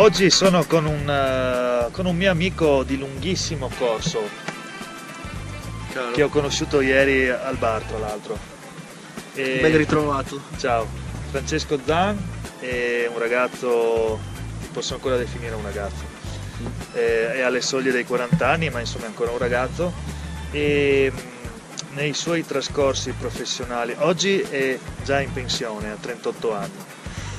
Oggi sono con un mio amico di lunghissimo corso, Caro. che ho conosciuto ieri al bar, tra l'altro. Ben ritrovato. Ciao, Francesco Zan è un ragazzo, posso ancora definire un ragazzo, è alle soglie dei 40 anni, ma insomma è ancora un ragazzo, e nei suoi trascorsi professionali, oggi è già in pensione a 38 anni,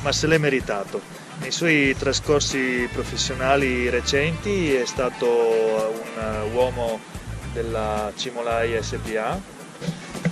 ma se l'è meritato. Nei suoi trascorsi professionali recenti è stato un uomo della Cimolai SPA,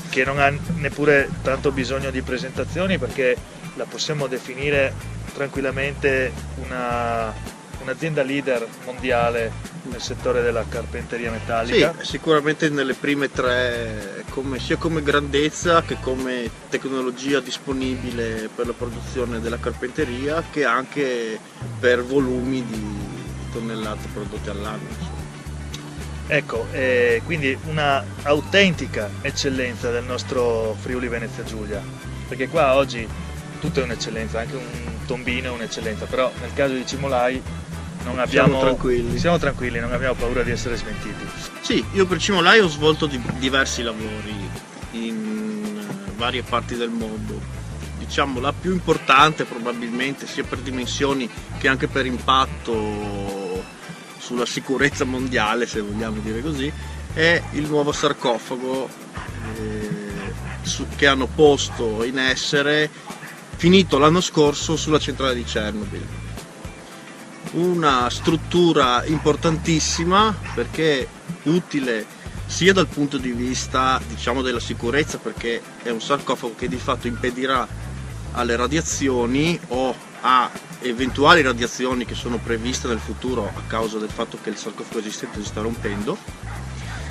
che non ha neppure tanto bisogno di presentazioni, perché la possiamo definire tranquillamente un'azienda leader mondiale nel settore della carpenteria metallica. Sì, sicuramente nelle prime tre, sia come grandezza che come tecnologia disponibile per la produzione della carpenteria, che anche per volumi di tonnellate prodotte all'anno. Ecco, quindi una autentica eccellenza del nostro Friuli Venezia Giulia, perché qua oggi tutto è un'eccellenza, anche un tombino è un'eccellenza, però nel caso di Cimolai siamo tranquilli, non abbiamo paura di essere smentiti. Sì, io per Cimolai ho svolto diversi lavori in varie parti del mondo. Diciamo la più importante probabilmente, sia per dimensioni che anche per impatto sulla sicurezza mondiale, se vogliamo dire così, è il nuovo sarcofago che hanno posto in essere, finito l'anno scorso, sulla centrale di Chernobyl. Una struttura importantissima, perché utile sia dal punto di vista, diciamo, della sicurezza, perché è un sarcofago che di fatto impedirà alle radiazioni o a eventuali radiazioni che sono previste nel futuro a causa del fatto che il sarcofago esistente si sta rompendo,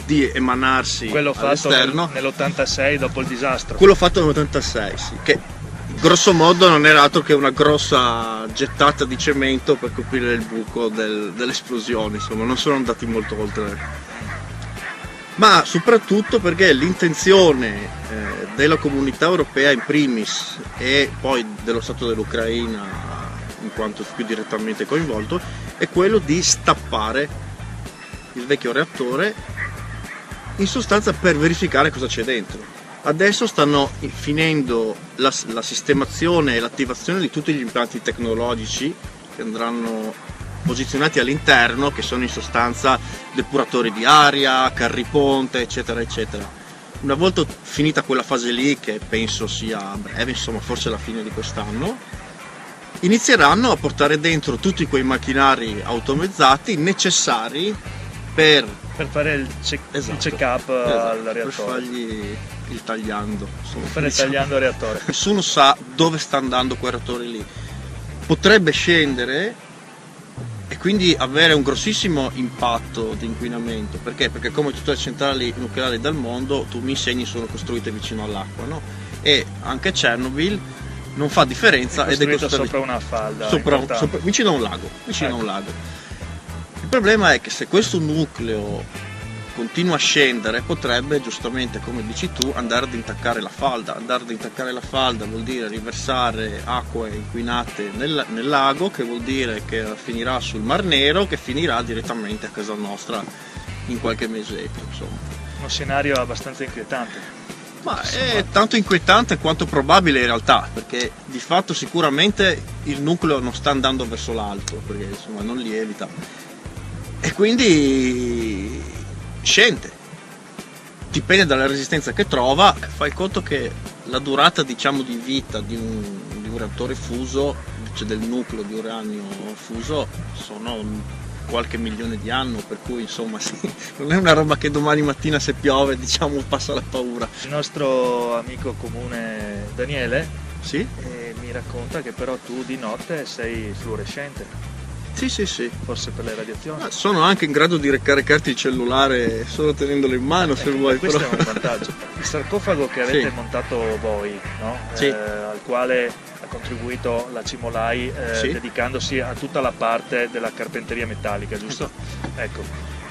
di emanarsi quello all'esterno. Fatto nell'86 dopo il disastro. Quello fatto nell'86, sì, che grosso modo non era altro che una grossa gettata di cemento per coprire il buco dell'esplosione, insomma non sono andati molto oltre. Ma soprattutto perché l'intenzione della comunità europea in primis, e poi dello Stato dell'Ucraina in quanto più direttamente coinvolto, è quello di stappare il vecchio reattore, in sostanza per verificare cosa c'è dentro. Adesso stanno finendo la sistemazione e l'attivazione di tutti gli impianti tecnologici che andranno posizionati all'interno, che sono in sostanza depuratori di aria, carri ponte, eccetera eccetera. Una volta finita quella fase lì, che penso sia a breve, insomma forse alla fine di quest'anno, inizieranno a portare dentro tutti quei macchinari automezzati necessari per fare il check-up al reattore. Per fargli il tagliando. Per il tagliando al reattore. Nessuno sa dove sta andando quel reattore lì. Potrebbe scendere e quindi avere un grossissimo impatto di inquinamento. Perché? Perché come tutte le centrali nucleari del mondo, tu mi insegni, sono costruite vicino all'acqua, no? E anche Chernobyl non fa differenza ed è costruita sopra una falda, vicino a un lago. A un lago. Il problema è che se questo nucleo continua a scendere, potrebbe, giustamente come dici tu, andare ad intaccare la falda. Andare ad intaccare la falda vuol dire riversare acque inquinate nel lago, che vuol dire che finirà sul Mar Nero, che finirà direttamente a casa nostra in qualche mesetto, insomma. Uno scenario abbastanza inquietante. Ma è tanto inquietante quanto probabile in realtà, perché di fatto sicuramente il nucleo non sta andando verso l'alto, perché insomma non lievita, e quindi scende, dipende dalla resistenza che trova. Fai conto che la durata, diciamo, di vita di un reattore fuso, cioè del nucleo di uranio fuso, sono qualche milione di anni, per cui insomma sì, non è una roba che domani mattina, se piove, diciamo, passa la paura. Il nostro amico comune Daniele, sì? Mi racconta che però tu di notte sei fluorescente. Sì. Forse per le radiazioni. Ma sono anche in grado di ricaricarti il cellulare solo tenendolo in mano, se vuoi. Questo però è un vantaggio. Il sarcofago che avete montato voi, no? Sì. Al quale ha contribuito la Cimolai, dedicandosi a tutta la parte della carpenteria metallica, giusto? Ecco.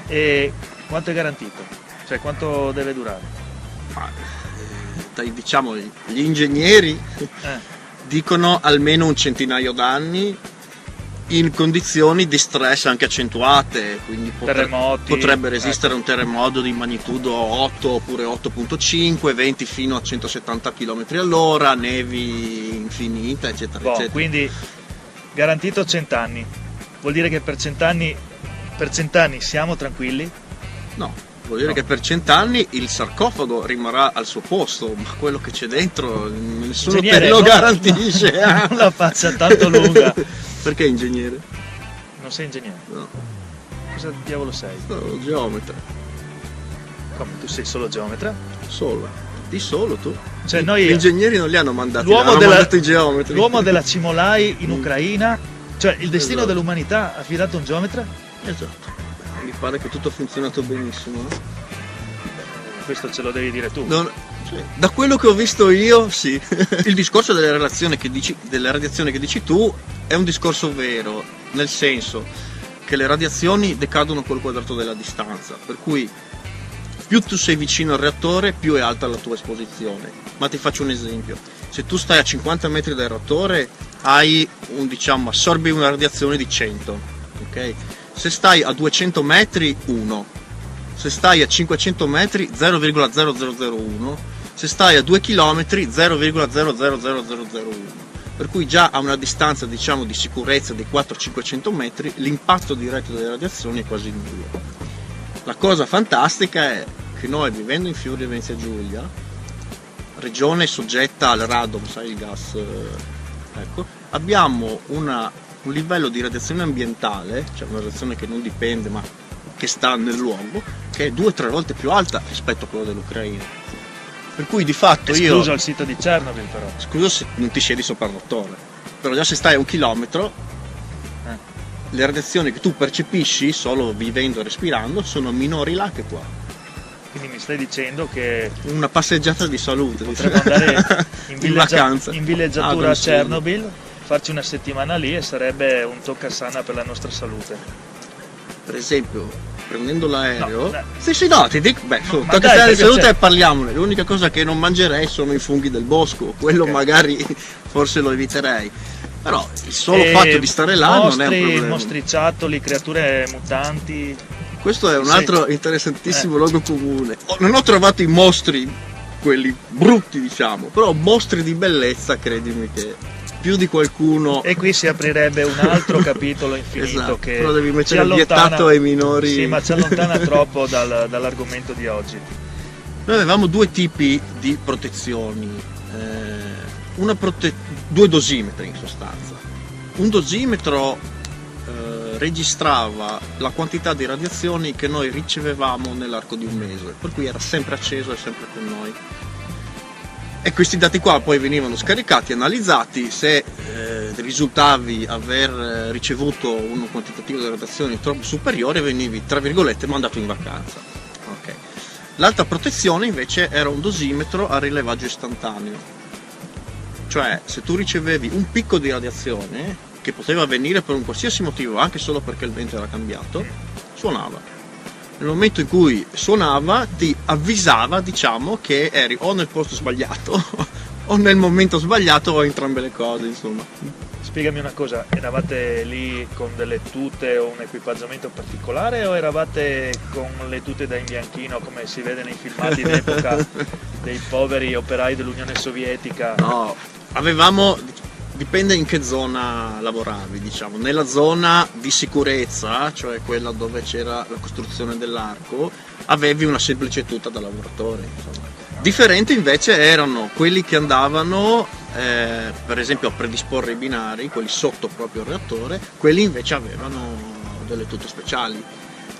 E quanto è garantito? Cioè quanto deve durare? Diciamo, gli ingegneri dicono almeno un centinaio d'anni, in condizioni di stress anche accentuate, quindi potrebbe resistere a un terremoto di magnitudo 8 oppure 8.5, venti fino a 170 km all'ora, nevi infinite, eccetera, eccetera. Quindi garantito 100 anni, vuol dire che per 100 anni siamo tranquilli? No, vuol dire che per 100 anni il sarcofago rimarrà al suo posto, ma quello che c'è dentro nessuno te lo garantisce. Non la faccia tanto lunga. Perché ingegnere? Non sei ingegnere? No. Cosa diavolo sei? Sono geometra. Come, tu sei solo geometra? Solo. Di solo tu? Cioè Gli ingegneri non li hanno mandati, mandato i geometri. L'uomo della Cimolai in Ucraina, cioè il destino dell'umanità ha affidato a un geometra? Esatto. Mi pare che tutto ha funzionato benissimo. Questo ce lo devi dire tu. Da quello che ho visto io, sì. Il discorso delle radiazioni che dici tu è un discorso vero, nel senso che le radiazioni decadono col quadrato della distanza, per cui più tu sei vicino al reattore, più è alta la tua esposizione. Ma ti faccio un esempio: se tu stai a 50 metri dal reattore assorbi una radiazione di 100, ok? Se stai a 200 metri 1, se stai a 500 metri 0,0001, se stai a 2 km 0,000001, per cui già a una distanza di sicurezza di 400-500 metri l'impatto diretto delle radiazioni è quasi nullo. La cosa fantastica è che noi, vivendo in Friuli Venezia Giulia, regione soggetta al radon, sai, il gas, ecco, abbiamo un livello di radiazione ambientale, cioè una radiazione che non dipende ma che sta nel luogo, che è 2-3 volte più alta rispetto a quello dell'Ucraina. Per cui di fatto escluso il sito di Chernobyl, però. Scusa se non ti siedi sopra il dottore, però già se stai a 1 chilometro, le radiazioni che tu percepisci solo vivendo e respirando sono minori là che qua. Quindi mi stai dicendo che una passeggiata di salute, potremmo andare in vacanza, in villeggiatura a Chernobyl, farci una settimana lì e sarebbe un toccasana per la nostra salute. Per esempio, prendendo l'aereo, ti dico, toccasana di salute, parliamone. L'unica cosa che non mangerei sono i funghi del bosco, quello magari forse lo eviterei. Però il solo fatto di stare là non è un problema. Mostriciattoli, creature mutanti. Questo è un altro interessantissimo luogo comune. Non ho trovato i mostri, quelli brutti però mostri di bellezza, credimi che più di qualcuno. E qui si aprirebbe un altro capitolo infinito, esatto, che però devi mettere vietato ai minori. Sì, ma ci allontana troppo dall'argomento di oggi. Noi avevamo due tipi di protezioni, due dosimetri in sostanza. Un dosimetro registrava la quantità di radiazioni che noi ricevevamo nell'arco di un mese, per cui era sempre acceso e sempre con noi. E questi dati qua poi venivano scaricati, analizzati. Se risultavi aver ricevuto un quantitativo di radiazioni troppo superiore, venivi, tra virgolette, mandato in vacanza. Okay. L'altra protezione invece era un dosimetro a rilevaggio istantaneo, cioè se tu ricevevi un picco di radiazione che poteva avvenire per un qualsiasi motivo, anche solo perché il vento era cambiato, suonava. Nel momento in cui suonava ti avvisava, che eri o nel posto sbagliato o nel momento sbagliato o entrambe le cose, insomma. Spiegami una cosa, eravate lì con delle tute o un equipaggiamento particolare o eravate con le tute da imbianchino come si vede nei filmati d'epoca dei poveri operai dell'Unione Sovietica? No, dipende in che zona lavoravi, nella zona di sicurezza, cioè quella dove c'era la costruzione dell'arco, avevi una semplice tuta da lavoratore, insomma. Differenti invece erano quelli che andavano per esempio a predisporre i binari, quelli sotto proprio il reattore. Quelli invece avevano delle tute speciali,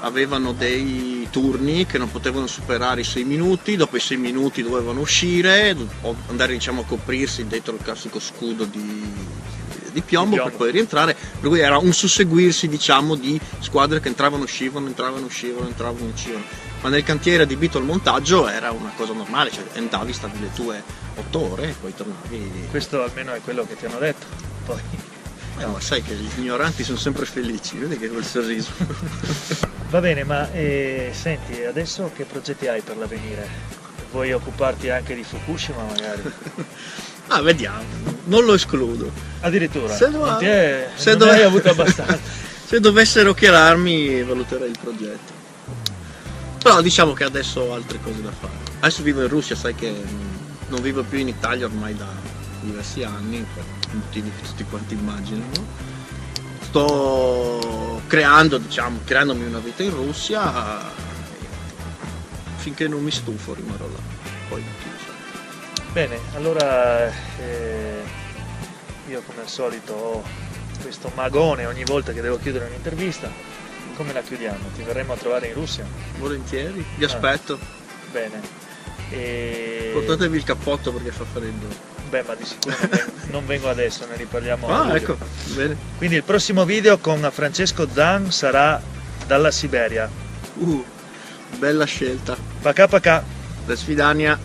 avevano dei turni che non potevano superare i 6 minuti, dopo i 6 minuti dovevano uscire o andare a coprirsi dietro il classico scudo di piombo per poi rientrare, per cui era un susseguirsi di squadre che entravano, uscivano, ma nel cantiere adibito al montaggio era una cosa normale, cioè entravi, stavi le tue 8 ore e poi tornavi. Questo almeno è quello che ti hanno detto, poi ma sai che gli ignoranti sono sempre felici, vedi che quel sorriso. Va bene, ma senti, adesso che progetti hai per l'avvenire? Vuoi occuparti anche di Fukushima magari? Ah, vediamo, non lo escludo. Addirittura, Se non dov- hai avuto abbastanza. Se dovessero chiararmi valuterei il progetto. Però diciamo che adesso ho altre cose da fare. Adesso vivo in Russia, sai che non vivo più in Italia ormai da diversi anni, per motivi che tutti quanti immaginano. Sto creandomi una vita in Russia, finché non mi stufo rimarrò là. Poi chi lo sa. Bene, allora io come al solito ho questo magone ogni volta che devo chiudere un'intervista. Come la chiudiamo? Ti verremo a trovare in Russia? Volentieri, vi aspetto. Bene. Portatevi il cappotto perché fa freddo. Beh, ma di sicuro non vengo adesso, ne riparliamo. Ah, ecco, bene. Quindi il prossimo video con Francesco Zan sarà dalla Siberia. Bella scelta. Paka paka. До свидания.